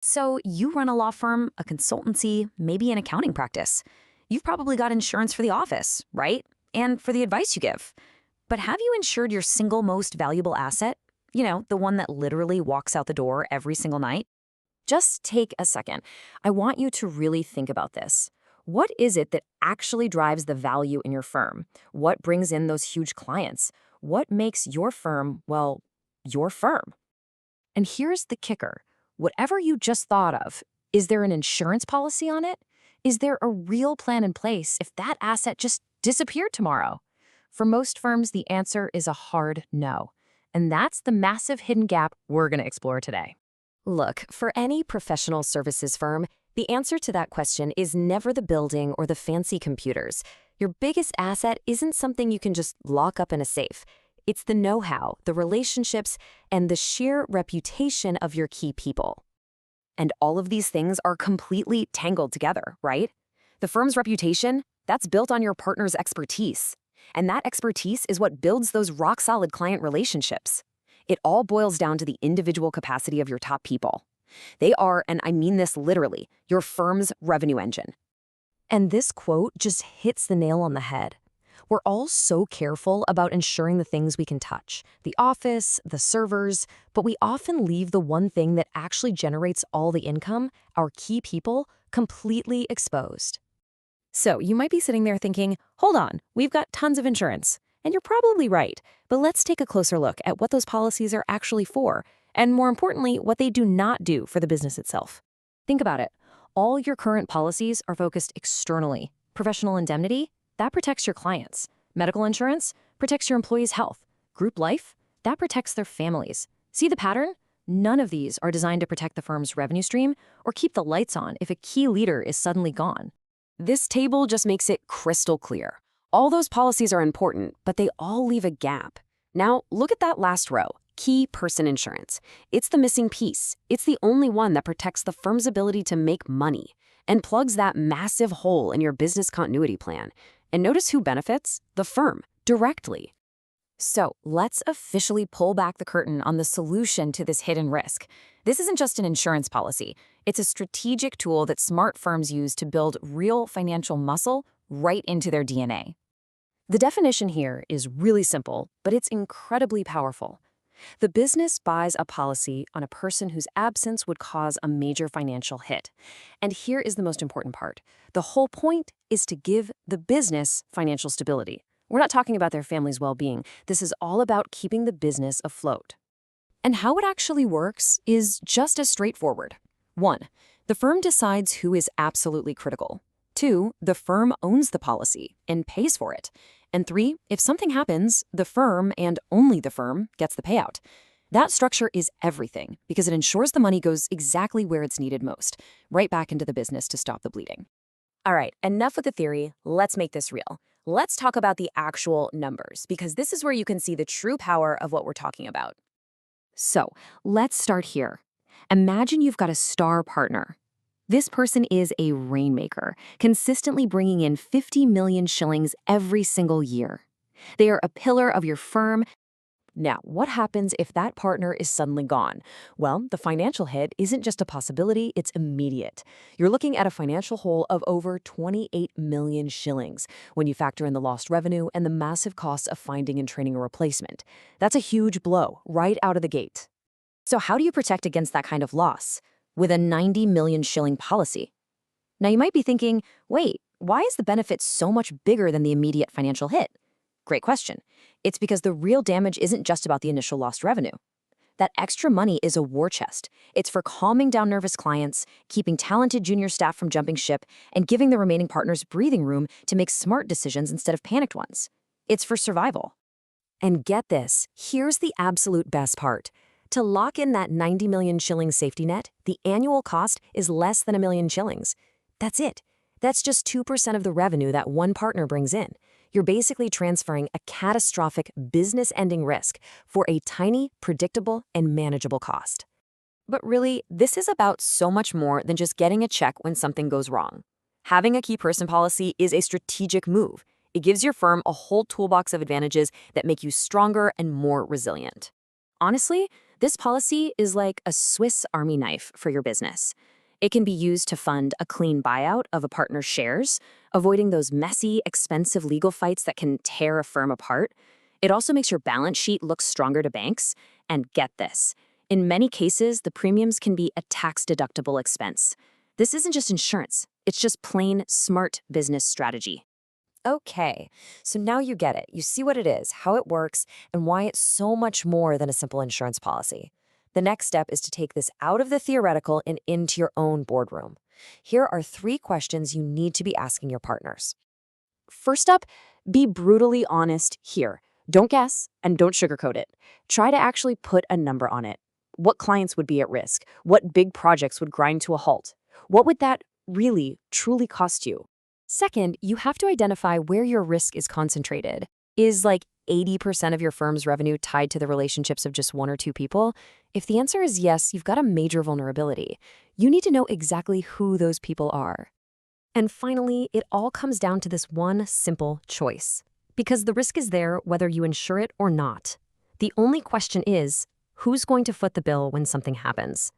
So you run a law firm, a consultancy, maybe an accounting practice. You've probably got insurance for the office, right? And for the advice you give. But have you insured your single most valuable asset? The one that literally walks out the door every single night? Just take a second. I want you to really think about this. What is it that actually drives the value in your firm? What brings in those huge clients? What makes your firm, well, your firm? And here's the kicker. Whatever you just thought of, is there an insurance policy on it? Is there a real plan in place if that asset just disappeared tomorrow? For most firms, the answer is a hard no. And that's the massive hidden gap we're going to explore today. Look, for any professional services firm, the answer to that question is never the building or the fancy computers. Your biggest asset isn't something you can just lock up in a safe. It's the know-how, the relationships, and the sheer reputation of your key people. And all of these things are completely tangled together, right? The firm's reputation, that's built on your partner's expertise. And that expertise is what builds those rock-solid client relationships. It all boils down to the individual capacity of your top people. They are, and I mean this literally, your firm's revenue engine. And this quote just hits the nail on the head. We're all so careful about ensuring the things we can touch, the office, the servers, but we often leave the one thing that actually generates all the income, our key people, completely exposed. So you might be sitting there thinking, hold on, we've got tons of insurance. And you're probably right, but let's take a closer look at what those policies are actually for, and more importantly, what they do not do for the business itself. Think about it. All your current policies are focused externally. Professional indemnity, that protects your clients. Medical insurance protects your employees' health. Group life, that protects their families. See the pattern? None of these are designed to protect the firm's revenue stream or keep the lights on if a key leader is suddenly gone. This table just makes it crystal clear. All those policies are important, but they all leave a gap. Now, look at that last row, key person insurance. It's the missing piece. It's the only one that protects the firm's ability to make money and plugs that massive hole in your business continuity plan. And notice who benefits? The firm, directly. So let's officially pull back the curtain on the solution to this hidden risk. This isn't just an insurance policy. It's a strategic tool that smart firms use to build real financial muscle right into their DNA. The definition here is really simple, but it's incredibly powerful. The business buys a policy on a person whose absence would cause a major financial hit. And here is the most important part. The whole point is to give the business financial stability. We're not talking about their family's well-being. This is all about keeping the business afloat. And how it actually works is just as straightforward. 1. The firm decides who is absolutely critical. 2. The firm owns the policy and pays for it. And 3. If something happens, the firm, and only the firm, gets the payout. That structure is everything because it ensures the money goes exactly where it's needed most, right back into the business to stop the bleeding. All right, enough with the theory. Let's make this real. Let's talk about the actual numbers because this is where you can see the true power of what we're talking about. So let's start here. Imagine you've got a star partner. This person is a rainmaker, consistently bringing in 50 million shillings every single year. They are a pillar of your firm. Now, what happens if that partner is suddenly gone? Well, the financial hit isn't just a possibility, it's immediate. You're looking at a financial hole of over 28 million shillings when you factor in the lost revenue and the massive costs of finding and training a replacement. That's a huge blow right out of the gate. So how do you protect against that kind of loss? With a 90 million shilling policy. Now you might be thinking, wait, why is the benefit so much bigger than the immediate financial hit? Great question. It's because the real damage isn't just about the initial lost revenue. That extra money is a war chest. It's for calming down nervous clients, keeping talented junior staff from jumping ship, and giving the remaining partners breathing room to make smart decisions instead of panicked ones. It's for survival. And get this, here's the absolute best part. To lock in that 90 million shilling safety net, the annual cost is less than 1 million shillings. That's it. That's just 2% of the revenue that one partner brings in. You're basically transferring a catastrophic business-ending risk for a tiny, predictable, and manageable cost. But really, this is about so much more than just getting a check when something goes wrong. Having a key person policy is a strategic move. It gives your firm a whole toolbox of advantages that make you stronger and more resilient. Honestly, This policy is like a Swiss Army knife for your business. It can be used to fund a clean buyout of a partner's shares, avoiding those messy, expensive legal fights that can tear a firm apart. It also makes your balance sheet look stronger to banks. And get this, in many cases, the premiums can be a tax-deductible expense. This isn't just insurance, it's just plain smart business strategy. Okay, so now you get it. You see what it is, how it works, and why it's so much more than a simple insurance policy. The next step is to take this out of the theoretical and into your own boardroom. Here are 3 questions you need to be asking your partners. First up, be brutally honest here. Don't guess and don't sugarcoat it. Try to actually put a number on it. What clients would be at risk? What big projects would grind to a halt? What would that really, truly cost you? Second, you have to identify where your risk is concentrated. Is like 80% of your firm's revenue tied to the relationships of just 1 or 2 people? If the answer is yes, you've got a major vulnerability. You need to know exactly who those people are. And finally, it all comes down to this one simple choice. Because the risk is there whether you insure it or not. The only question is, who's going to foot the bill when something happens?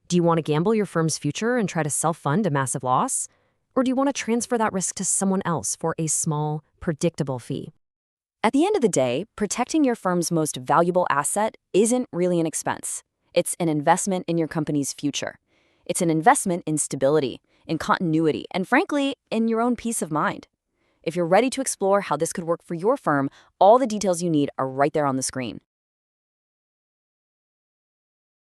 Do you want to gamble your firm's future and try to self-fund a massive loss? Or do you want to transfer that risk to someone else for a small, predictable fee? At the end of the day, protecting your firm's most valuable asset isn't really an expense. It's an investment in your company's future. It's an investment in stability, in continuity, and frankly, in your own peace of mind. If you're ready to explore how this could work for your firm, all the details you need are right there on the screen.